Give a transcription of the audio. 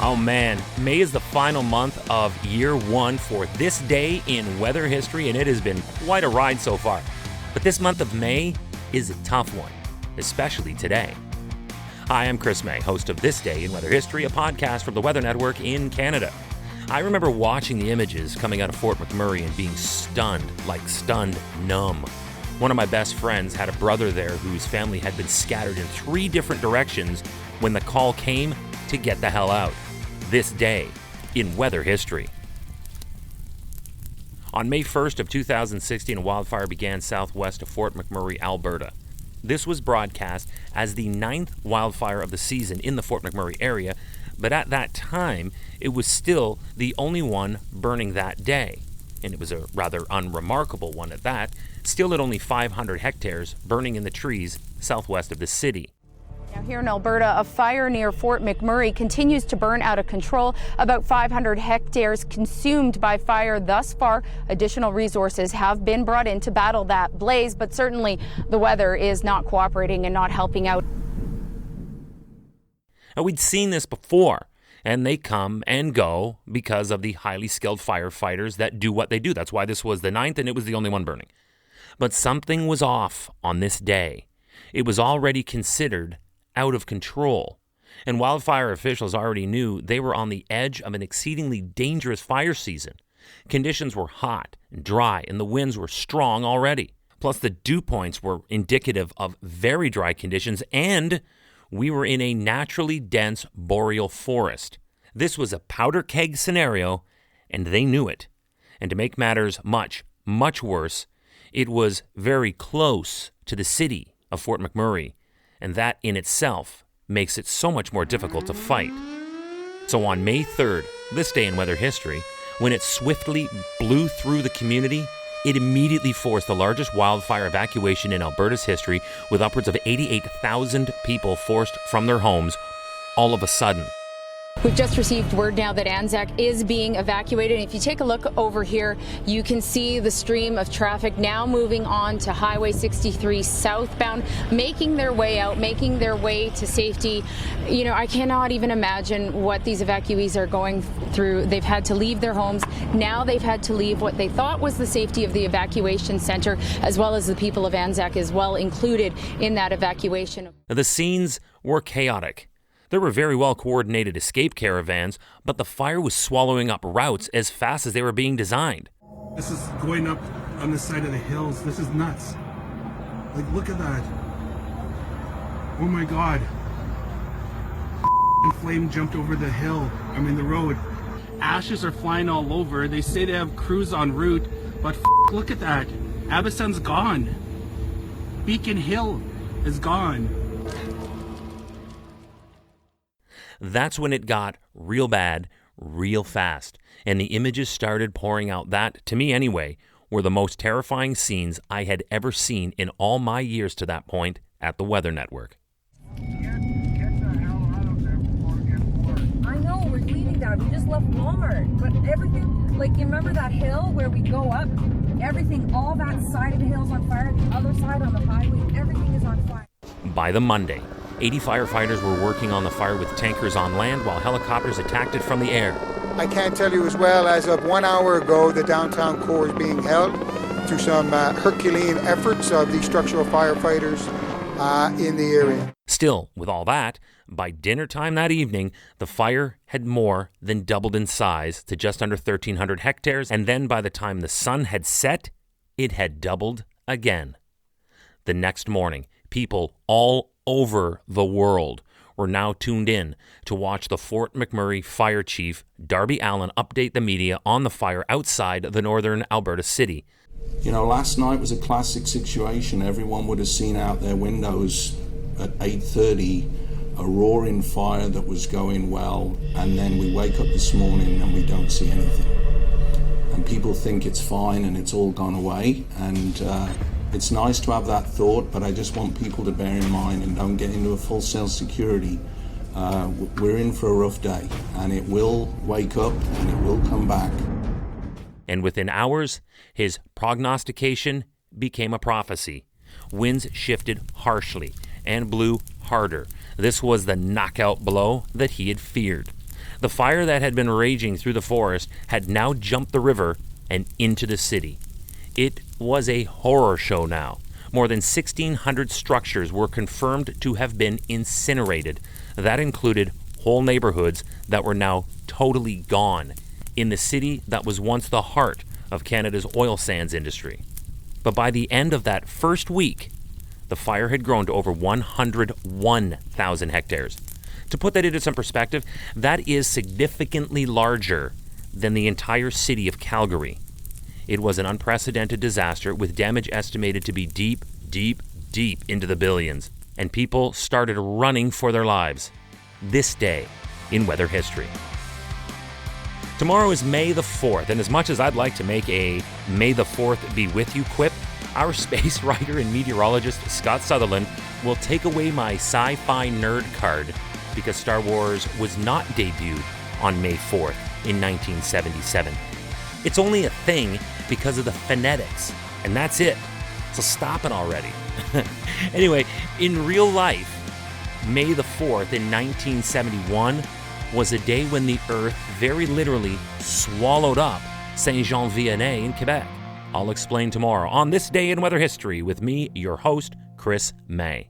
Oh man, May is the final month of year one for this day in weather history, and it has been quite a ride so far. But this month of May is a tough one, especially today. Hi, I'm Chris May, host of This Day in Weather History, a podcast from the Weather Network in Canada. I remember watching the images coming out of Fort McMurray and being stunned numb. One of my best friends had a brother there whose family had been scattered in 3 different directions when the call came to get the hell out. This day in weather history. On May 1st of 2016, a wildfire began southwest of Fort McMurray, Alberta. This was broadcast as the 9th wildfire of the season in the Fort McMurray area, but at that time, it was still the only one burning that day. And it was a rather unremarkable one at that, still at only 500 hectares burning in the trees southwest of the city. Now here in Alberta, a fire near Fort McMurray continues to burn out of control. About 500 hectares consumed by fire thus far. Additional resources have been brought in to battle that blaze, but certainly the weather is not cooperating and not helping out. Now, we'd seen this before, and they come and go because of the highly skilled firefighters that do what they do. That's why this was the 9th, and it was the only one burning. But something was off on this day. It was already considered out of control, and wildfire officials already knew they were on the edge of an exceedingly dangerous fire season. Conditions were hot and dry, and the winds were strong already. Plus, the dew points were indicative of very dry conditions, and we were in a naturally dense boreal forest. This was a powder keg scenario, and they knew it. And to make matters much, much worse, it was very close to the city of Fort McMurray, and that in itself makes it so much more difficult to fight. So on May 3rd, this day in weather history, when it swiftly blew through the community, it immediately forced the largest wildfire evacuation in Alberta's history, with upwards of 88,000 people forced from their homes all of a sudden. We've just received word now that Anzac is being evacuated. And if you take a look over here, you can see the stream of traffic now moving on to Highway 63 southbound, making their way out, making their way to safety. You know, I cannot even imagine what these evacuees are going through. They've had to leave their homes. Now they've had to leave what they thought was the safety of the evacuation center, as well as the people of Anzac as well included in that evacuation. The scenes were chaotic. There were very well-coordinated escape caravans, but the fire was swallowing up routes as fast as they were being designed. This is going up on the side of the hills. This is nuts. Like, look at that. Oh my God. Flame jumped over the hill. The road. Ashes are flying all over. They say they have crews en route, but look at that. Abbotson's gone. Beacon Hill is gone. That's when it got real bad, real fast, and the images started pouring out that, to me anyway, were the most terrifying scenes I had ever seen in all my years to that point at the Weather Network. Get the hell out of there before it gets worse. I know, we're leaving that. We just left Walmart. But everything, like, you remember that hill where we go up? Everything, all that side of the hill's on fire. The other side on the highway, everything is on fire. By the Monday, 80 firefighters were working on the fire with tankers on land while helicopters attacked it from the air. I can't tell you as well, as of 1 hour ago, the downtown core is being held through some Herculean efforts of the structural firefighters in the area. Still, with all that, by dinner time that evening, the fire had more than doubled in size to just under 1,300 hectares, and then by the time the sun had set, it had doubled again. The next morning, people all over the world were now tuned in to watch the Fort McMurray Fire Chief, Darby Allen, update the media on the fire outside the northern Alberta city. You know, last night was a classic situation. Everyone would have seen out their windows at 8:30 a roaring fire that was going well, and then we wake up this morning and we don't see anything. And people think it's fine and it's all gone away, and it's nice to have that thought, but I just want people to bear in mind and don't get into a full self-security. We're in for a rough day, and it will wake up and it will come back. And within hours, his prognostication became a prophecy. Winds shifted harshly and blew harder. This was the knockout blow that he had feared. The fire that had been raging through the forest had now jumped the river and into the city. It was a horror show now. More than 1,600 structures were confirmed to have been incinerated. That included whole neighborhoods that were now totally gone in the city that was once the heart of Canada's oil sands industry. But by the end of that first week, the fire had grown to over 101,000 hectares. To put that into some perspective, that is significantly larger than the entire city of Calgary. It was an unprecedented disaster with damage estimated to be deep, deep, deep into the billions, and people started running for their lives. This day in weather history. Tomorrow is May the 4th, and as much as I'd like to make a May the 4th be with you quip, our space writer and meteorologist Scott Sutherland will take away my sci-fi nerd card because Star Wars was not debuted on May 4th in 1977. It's only a thing because of the phonetics, and that's it. So stop it already. Anyway, in real life, May the 4th in 1971 was a day when the Earth very literally swallowed up Saint-Jean-Vianney in Quebec. I'll explain tomorrow on This Day in Weather History with me, your host, Chris May.